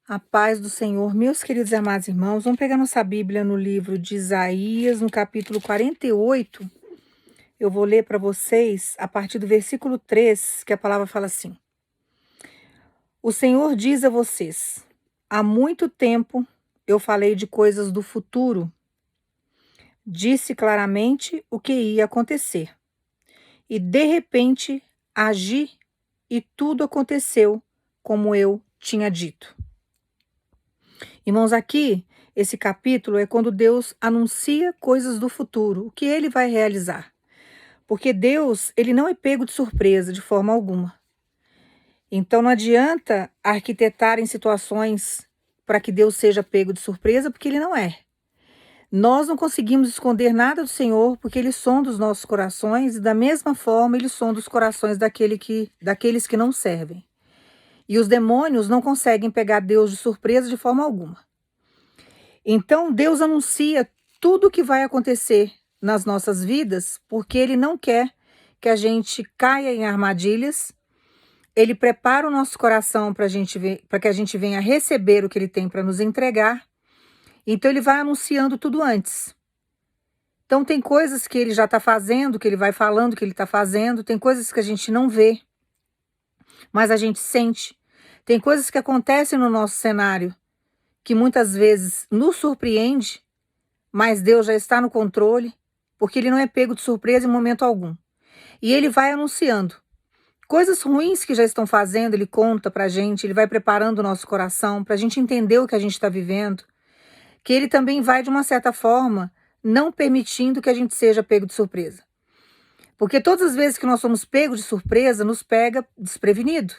A paz do Senhor, meus queridos e amados irmãos, vamos pegar nossa Bíblia no livro de Isaías, no capítulo 48. Eu vou ler para vocês a partir do versículo 3, que a palavra fala assim: O Senhor diz a vocês: há muito tempo eu falei de coisas do futuro, disse claramente o que ia acontecer, e de repente agi e tudo aconteceu como eu tinha dito. Irmãos, aqui, esse capítulo é quando Deus anuncia coisas do futuro, o que ele vai realizar. Porque Deus, ele não é pego de surpresa de forma alguma. Então não adianta arquitetar em situações para que Deus seja pego de surpresa, porque ele não é. Nós não conseguimos esconder nada do Senhor, porque ele sonda os nossos corações e da mesma forma ele sonda os corações daqueles que não servem. E os demônios não conseguem pegar Deus de surpresa de forma alguma. Então, Deus anuncia tudo o que vai acontecer nas nossas vidas, porque Ele não quer que a gente caia em armadilhas. Ele prepara o nosso coração para que a gente venha receber o que Ele tem para nos entregar. Então, Ele vai anunciando tudo antes. Então, tem coisas que Ele já está fazendo, que Ele vai falando que Ele está fazendo. Tem coisas que a gente não vê, mas a gente sente. Tem coisas que acontecem no nosso cenário, que muitas vezes nos surpreende, mas Deus já está no controle, porque ele não é pego de surpresa em momento algum. E ele vai anunciando. Coisas ruins que já estão fazendo, ele conta pra gente, ele vai preparando o nosso coração para a gente entender o que a gente está vivendo, que ele também vai, de uma certa forma, não permitindo que a gente seja pego de surpresa. Porque todas as vezes que nós somos pegos de surpresa, nos pega desprevenido.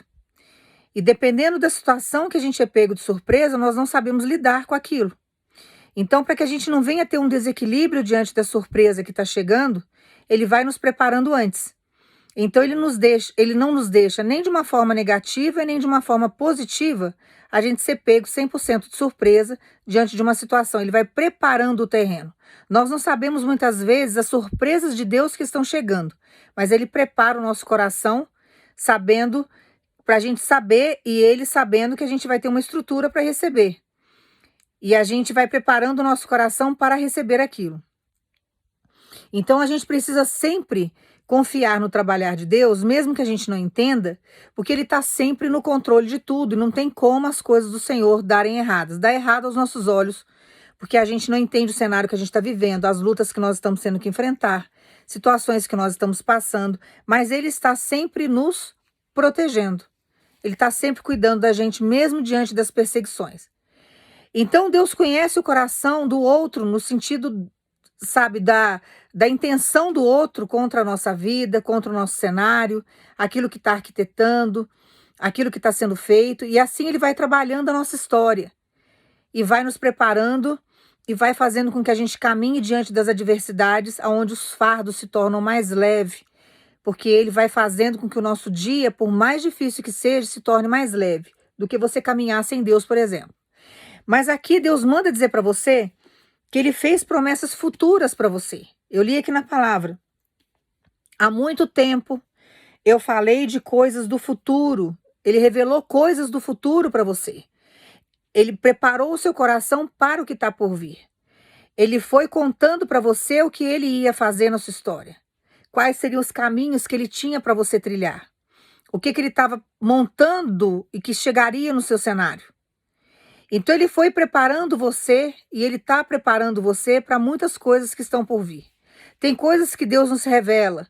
E dependendo da situação que a gente é pego de surpresa, nós não sabemos lidar com aquilo. Então, para que a gente não venha ter um desequilíbrio diante da surpresa que está chegando, ele vai nos preparando antes. Então, ele não nos deixa nem de uma forma negativa e nem de uma forma positiva a gente ser pego 100% de surpresa diante de uma situação. Ele vai preparando o terreno. Nós não sabemos muitas vezes as surpresas de Deus que estão chegando, mas ele prepara o nosso coração sabendo, para a gente saber, e ele sabendo que a gente vai ter uma estrutura para receber. E a gente vai preparando o nosso coração para receber aquilo. Então a gente precisa sempre confiar no trabalhar de Deus, mesmo que a gente não entenda, porque ele está sempre no controle de tudo, e não tem como as coisas do Senhor darem erradas. Dá errado aos nossos olhos, porque a gente não entende o cenário que a gente está vivendo, as lutas que nós estamos tendo que enfrentar, situações que nós estamos passando, mas ele está sempre nos protegendo. Ele está sempre cuidando da gente, mesmo diante das perseguições. Então, Deus conhece o coração do outro no sentido, sabe, da intenção do outro contra a nossa vida, contra o nosso cenário, aquilo que está arquitetando, aquilo que está sendo feito. E assim ele vai trabalhando a nossa história e vai nos preparando e vai fazendo com que a gente caminhe diante das adversidades, onde os fardos se tornam mais leves, porque ele vai fazendo com que o nosso dia, por mais difícil que seja, se torne mais leve do que você caminhar sem Deus, por exemplo. Mas aqui Deus manda dizer para você que ele fez promessas futuras para você. Eu li aqui na palavra. Há muito tempo eu falei de coisas do futuro. Ele revelou coisas do futuro para você. Ele preparou o seu coração para o que está por vir. Ele foi contando para você o que ele ia fazer na sua história. Quais seriam os caminhos que ele tinha para você trilhar. O que ele estava montando e que chegaria no seu cenário. Então ele foi preparando você e ele está preparando você para muitas coisas que estão por vir. Tem coisas que Deus nos revela,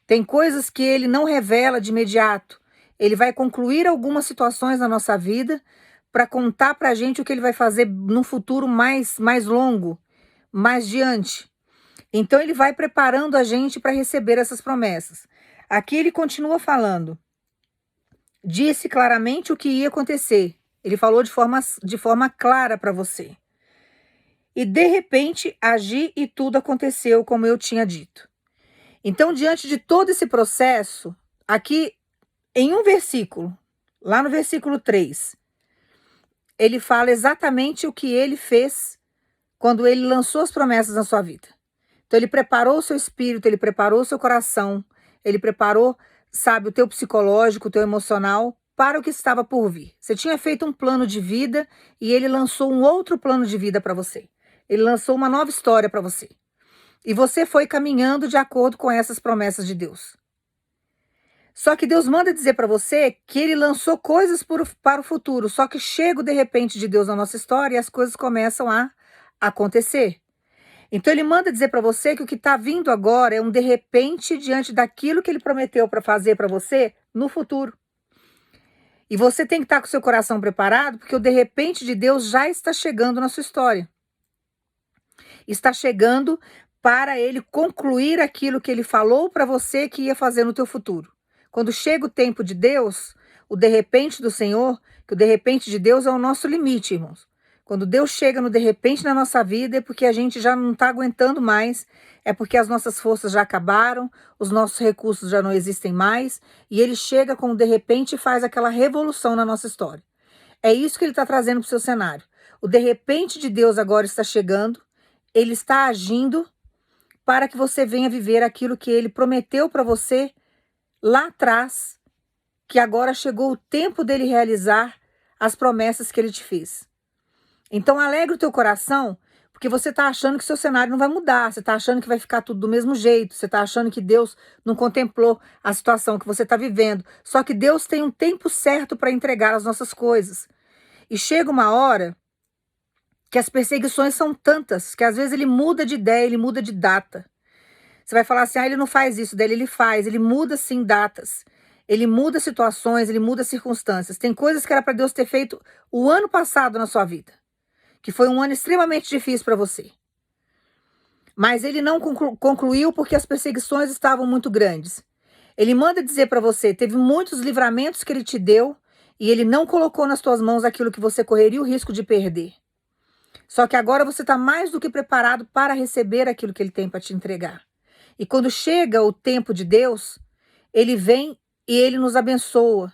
tem coisas que ele não revela de imediato. Ele vai concluir algumas situações na nossa vida para contar para a gente o que ele vai fazer num futuro mais longo, mais diante. Então ele vai preparando a gente para receber essas promessas. Aqui ele continua falando. Disse claramente o que ia acontecer. Ele falou de forma clara para você. E de repente agi e tudo aconteceu como eu tinha dito. Então, diante de todo esse processo, aqui em um versículo, lá no versículo 3, ele fala exatamente o que ele fez quando ele lançou as promessas na sua vida. Então, ele preparou o seu espírito, ele preparou o seu coração, ele preparou, sabe, o teu psicológico, o teu emocional, para o que estava por vir. Você tinha feito um plano de vida e ele lançou um outro plano de vida para você. Ele lançou uma nova história para você. E você foi caminhando de acordo com essas promessas de Deus. Só que Deus manda dizer para você que ele lançou coisas para o futuro. Só que chega o de repente de Deus na nossa história e as coisas começam a acontecer. Então ele manda dizer para você que o que está vindo agora é um de repente diante daquilo que ele prometeu para fazer para você no futuro. E você tem que estar com o seu coração preparado, porque o de repente de Deus já está chegando na sua história. Está chegando para ele concluir aquilo que ele falou para você que ia fazer no teu futuro. Quando chega o tempo de Deus, o de repente do Senhor, que o de repente de Deus é o nosso limite, irmãos. Quando Deus chega no de repente na nossa vida é porque a gente já não está aguentando mais, é porque as nossas forças já acabaram, os nossos recursos já não existem mais, e ele chega com o de repente e faz aquela revolução na nossa história. É isso que ele está trazendo para o seu cenário. O de repente de Deus agora está chegando, ele está agindo para que você venha viver aquilo que ele prometeu para você lá atrás, que agora chegou o tempo dele realizar as promessas que ele te fez. Então alegre o teu coração, porque você está achando que seu cenário não vai mudar, você está achando que vai ficar tudo do mesmo jeito, você está achando que Deus não contemplou a situação que você está vivendo. Só que Deus tem um tempo certo para entregar as nossas coisas. E chega uma hora que as perseguições são tantas, que às vezes ele muda de ideia, ele muda de data. Você vai falar assim, ele não faz isso, dele ele faz, ele muda sim datas. Ele muda situações, ele muda circunstâncias. Tem coisas que era para Deus ter feito o ano passado na sua vida, que foi um ano extremamente difícil para você. Mas ele não concluiu porque as perseguições estavam muito grandes. Ele manda dizer para você, teve muitos livramentos que ele te deu e ele não colocou nas tuas mãos aquilo que você correria o risco de perder. Só que agora você está mais do que preparado para receber aquilo que ele tem para te entregar. E quando chega o tempo de Deus, ele vem e ele nos abençoa.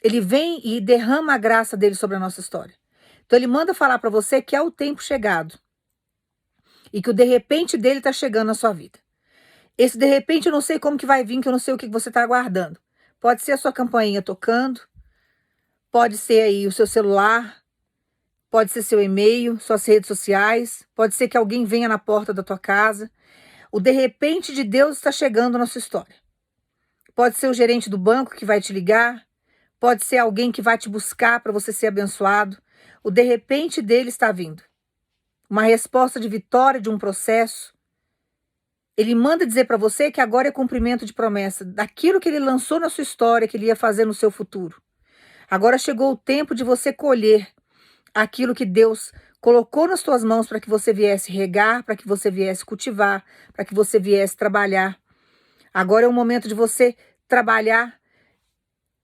Ele vem e derrama a graça dele sobre a nossa história. Então ele manda falar para você que é o tempo chegado. E que o de repente dele está chegando na sua vida. Esse de repente eu não sei como que vai vir, que eu não sei o que você está aguardando. Pode ser a sua campainha tocando, pode ser aí o seu celular, pode ser seu e-mail, suas redes sociais, pode ser que alguém venha na porta da tua casa. O de repente de Deus está chegando na sua história. Pode ser o gerente do banco que vai te ligar, pode ser alguém que vai te buscar para você ser abençoado. O de repente dele está vindo. Uma resposta de vitória de um processo. Ele manda dizer para você que agora é cumprimento de promessa, daquilo que ele lançou na sua história, que ele ia fazer no seu futuro. Agora chegou o tempo de você colher aquilo que Deus colocou nas tuas mãos para que você viesse regar, para que você viesse cultivar, para que você viesse trabalhar. Agora é o momento de você trabalhar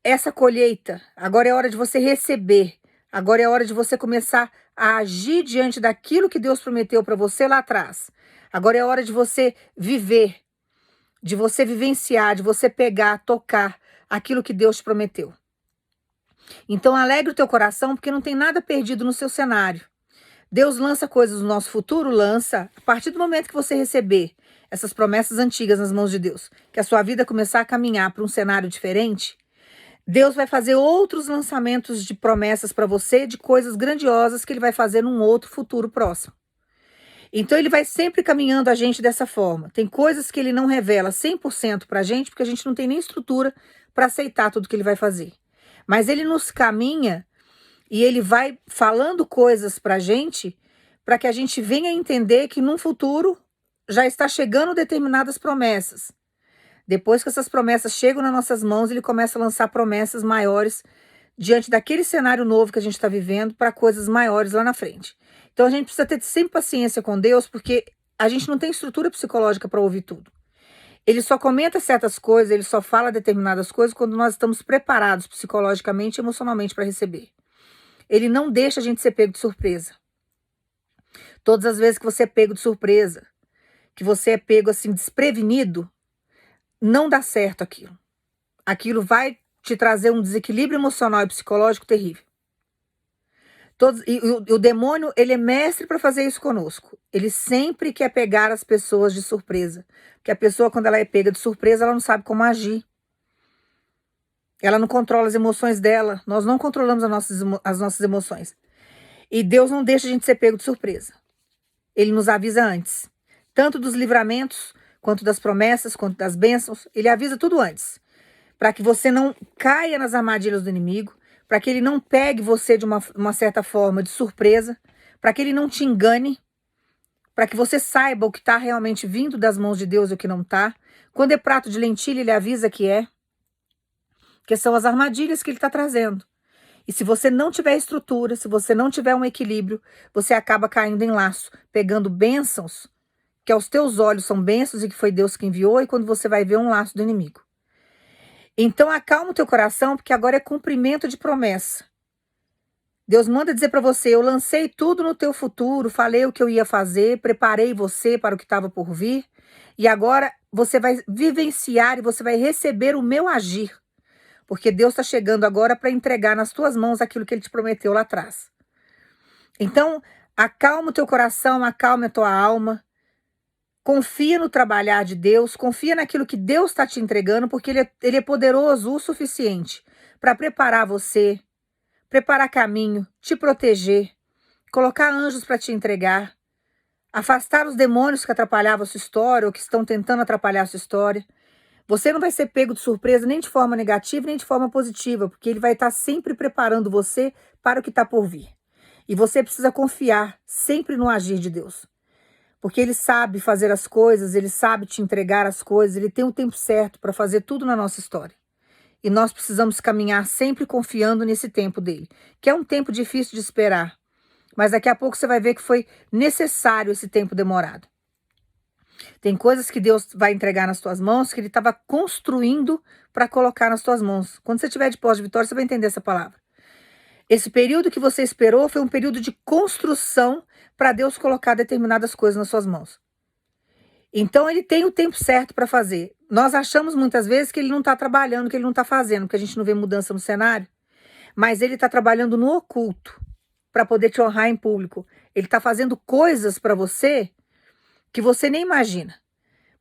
essa colheita. Agora é hora de você receber. Agora é hora de você começar a agir diante daquilo que Deus prometeu para você lá atrás. Agora é hora de você viver, de você vivenciar, de você pegar, tocar aquilo que Deus te prometeu. Então alegre o teu coração, porque não tem nada perdido no seu cenário. Deus lança coisas no nosso futuro, lança a partir do momento que você receber essas promessas antigas nas mãos de Deus, que a sua vida começar a caminhar para um cenário diferente. Deus vai fazer outros lançamentos de promessas para você, de coisas grandiosas que ele vai fazer num outro futuro próximo. Então ele vai sempre caminhando a gente dessa forma. Tem coisas que ele não revela 100% para a gente, porque a gente não tem nem estrutura para aceitar tudo que ele vai fazer. Mas ele nos caminha e ele vai falando coisas para que a gente venha entender que num futuro já está chegando determinadas promessas. Depois que essas promessas chegam nas nossas mãos, ele começa a lançar promessas maiores diante daquele cenário novo que a gente está vivendo para coisas maiores lá na frente. Então a gente precisa ter sempre paciência com Deus, porque a gente não tem estrutura psicológica para ouvir tudo. Ele só comenta certas coisas, ele só fala determinadas coisas quando nós estamos preparados psicologicamente e emocionalmente para receber. Ele não deixa a gente ser pego de surpresa. Todas as vezes que você é pego de surpresa, que você é pego assim desprevenido, não dá certo aquilo. Aquilo vai te trazer um desequilíbrio emocional e psicológico terrível. O demônio, ele é mestre para fazer isso conosco. Ele sempre quer pegar as pessoas de surpresa. Porque a pessoa, quando ela é pega de surpresa, ela não sabe como agir. Ela não controla as emoções dela. Nós não controlamos as nossas emoções. E Deus não deixa a gente ser pego de surpresa. Ele nos avisa antes. Tanto dos livramentos, quanto das promessas, quanto das bênçãos. Ele avisa tudo antes. Para que você não caia nas armadilhas do inimigo. Para que ele não pegue você de uma certa forma de surpresa. Para que ele não te engane. Para que você saiba o que está realmente vindo das mãos de Deus e o que não está. Quando é prato de lentilha, ele avisa que é. Que são as armadilhas que ele está trazendo. E se você não tiver estrutura, se você não tiver um equilíbrio, você acaba caindo em laço, pegando bênçãos, que aos teus olhos são bênçãos e que foi Deus que enviou, e quando você vai ver um laço do inimigo. Então acalma o teu coração, porque agora é cumprimento de promessa. Deus manda dizer para você, eu lancei tudo no teu futuro, falei o que eu ia fazer, preparei você para o que estava por vir, e agora você vai vivenciar e você vai receber o meu agir. Porque Deus está chegando agora para entregar nas tuas mãos aquilo que Ele te prometeu lá atrás. Então, acalma o teu coração, acalma a tua alma. Confia no trabalhar de Deus, confia naquilo que Deus está te entregando, porque Ele é poderoso o suficiente para preparar você, preparar caminho, te proteger, colocar anjos para te entregar, afastar os demônios que atrapalhavam a sua história ou que estão tentando atrapalhar a sua história. Você não vai ser pego de surpresa nem de forma negativa, nem de forma positiva, porque ele vai estar sempre preparando você para o que está por vir. E você precisa confiar sempre no agir de Deus. Porque ele sabe fazer as coisas, ele sabe te entregar as coisas, ele tem o tempo certo para fazer tudo na nossa história. E nós precisamos caminhar sempre confiando nesse tempo dele, que é um tempo difícil de esperar. Mas daqui a pouco você vai ver que foi necessário esse tempo demorado. Tem coisas que Deus vai entregar nas tuas mãos que Ele estava construindo para colocar nas tuas mãos. Quando você tiver de pós-vitória, você vai entender essa palavra. Esse período que você esperou foi um período de construção para Deus colocar determinadas coisas nas suas mãos. Então Ele tem o tempo certo para fazer. Nós achamos muitas vezes que Ele não está trabalhando, que Ele não está fazendo, porque a gente não vê mudança no cenário. Mas Ele está trabalhando no oculto para poder te honrar em público. Ele está fazendo coisas para você que você nem imagina.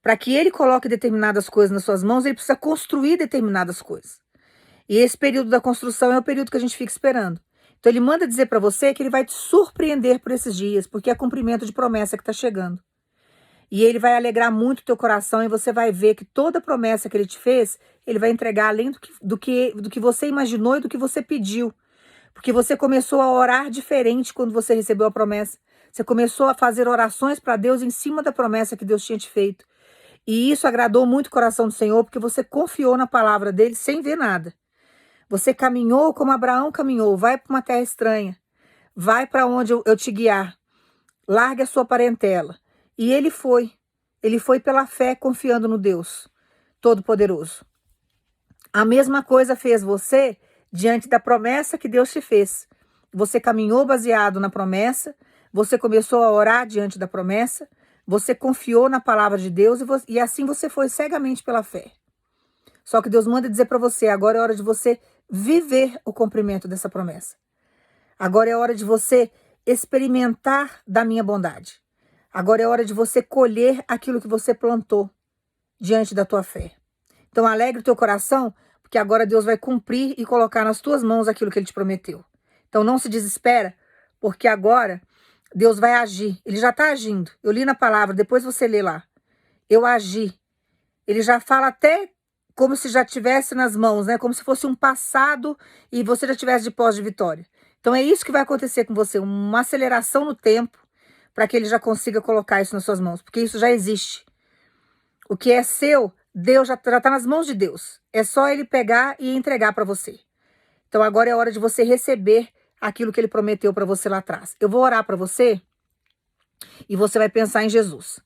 Para que ele coloque determinadas coisas nas suas mãos, ele precisa construir determinadas coisas. E esse período da construção é o período que a gente fica esperando. Então ele manda dizer para você que ele vai te surpreender por esses dias, porque é cumprimento de promessa que está chegando. E ele vai alegrar muito o teu coração e você vai ver que toda promessa que ele te fez, ele vai entregar além do que você imaginou e do que você pediu. Porque você começou a orar diferente quando você recebeu a promessa. Você começou a fazer orações para Deus em cima da promessa que Deus tinha te feito. E isso agradou muito o coração do Senhor, porque você confiou na palavra dele sem ver nada. Você caminhou como Abraão caminhou. Vai para uma terra estranha. Vai para onde eu te guiar. Largue a sua parentela. E ele foi. Ele foi pela fé, confiando no Deus Todo-Poderoso. A mesma coisa fez você diante da promessa que Deus te fez. Você caminhou baseado na promessa. Você começou a orar diante da promessa, você confiou na palavra de Deus e assim você foi cegamente pela fé. Só que Deus manda dizer para você, agora é hora de você viver o cumprimento dessa promessa. Agora é hora de você experimentar da minha bondade. Agora é hora de você colher aquilo que você plantou diante da tua fé. Então alegre o teu coração, porque agora Deus vai cumprir e colocar nas tuas mãos aquilo que Ele te prometeu. Então não se desespera, porque agora Deus vai agir. Ele já está agindo. Eu li na palavra, depois você lê lá. Eu agi. Ele já fala até como se já tivesse nas mãos, né? Como se fosse um passado e você já tivesse de pós de vitória. Então é isso que vai acontecer com você, uma aceleração no tempo para que ele já consiga colocar isso nas suas mãos, porque isso já existe. O que é seu, Deus já está nas mãos de Deus. É só ele pegar e entregar para você. Então agora é hora de você receber aquilo que ele prometeu para você lá atrás. Eu vou orar para você e você vai pensar em Jesus.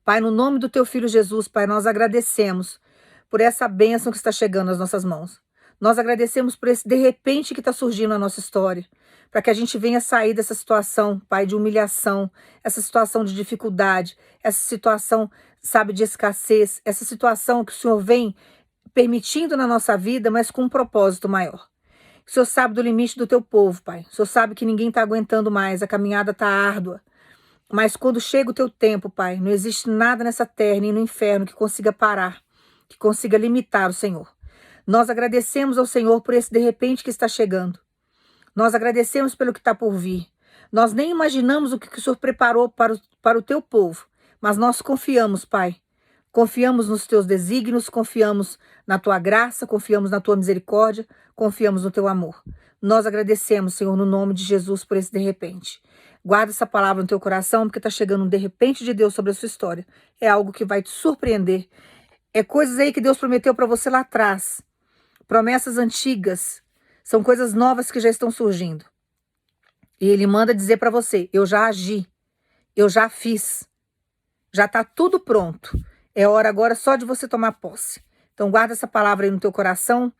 Pai, no nome do teu filho Jesus, Pai, nós agradecemos por essa bênção que está chegando às nossas mãos. Nós agradecemos por esse de repente que está surgindo na nossa história, para que a gente venha sair dessa situação, Pai, de humilhação, essa situação de dificuldade, essa situação, sabe, de escassez, essa situação que o Senhor vem permitindo na nossa vida, mas com um propósito maior. O Senhor sabe do limite do teu povo, Pai. O Senhor sabe que ninguém está aguentando mais, a caminhada está árdua. Mas quando chega o teu tempo, Pai, não existe nada nessa terra nem no inferno que consiga parar, que consiga limitar o Senhor. Nós agradecemos ao Senhor por esse de repente que está chegando. Nós agradecemos pelo que está por vir. Nós nem imaginamos o que o Senhor preparou para o teu povo, mas nós confiamos, Pai. Confiamos nos teus desígnios, confiamos na tua graça, confiamos na tua misericórdia, confiamos no teu amor. Nós agradecemos, Senhor, no nome de Jesus por esse de repente. Guarda essa palavra no teu coração, porque está chegando um de repente de Deus sobre a sua história. É algo que vai te surpreender. É coisas aí que Deus prometeu para você lá atrás. Promessas antigas. São coisas novas que já estão surgindo. E Ele manda dizer para você, eu já agi, eu já fiz. Já está tudo pronto. É hora agora só de você tomar posse. Então guarda essa palavra aí no teu coração.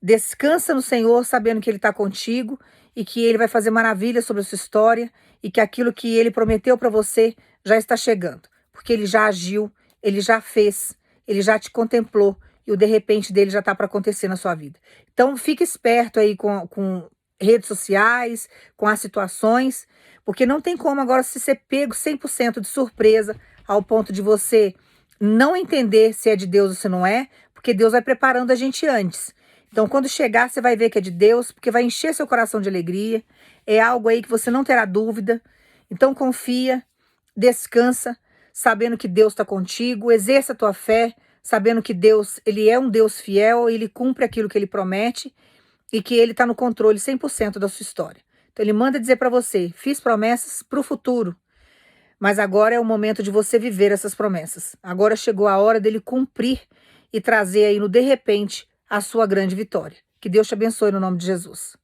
Descansa no Senhor, sabendo que Ele está contigo e que Ele vai fazer maravilhas sobre a sua história e que aquilo que Ele prometeu para você já está chegando. Porque Ele já agiu, Ele já fez, Ele já te contemplou e o de repente dele já está para acontecer na sua vida. Então fique esperto aí com redes sociais, com as situações, porque não tem como agora se ser pego 100% de surpresa ao ponto de você não entender se é de Deus ou se não é, porque Deus vai preparando a gente antes. Então, quando chegar, você vai ver que é de Deus, porque vai encher seu coração de alegria. É algo aí que você não terá dúvida. Então, confia, descansa, sabendo que Deus está contigo. Exerça a tua fé, sabendo que Deus, Ele é um Deus fiel, Ele cumpre aquilo que Ele promete e que Ele está no controle 100% da sua história. Então, Ele manda dizer para você, fiz promessas para o futuro. Mas agora é o momento de você viver essas promessas. Agora chegou a hora dele cumprir e trazer aí no de repente a sua grande vitória. Que Deus te abençoe no nome de Jesus.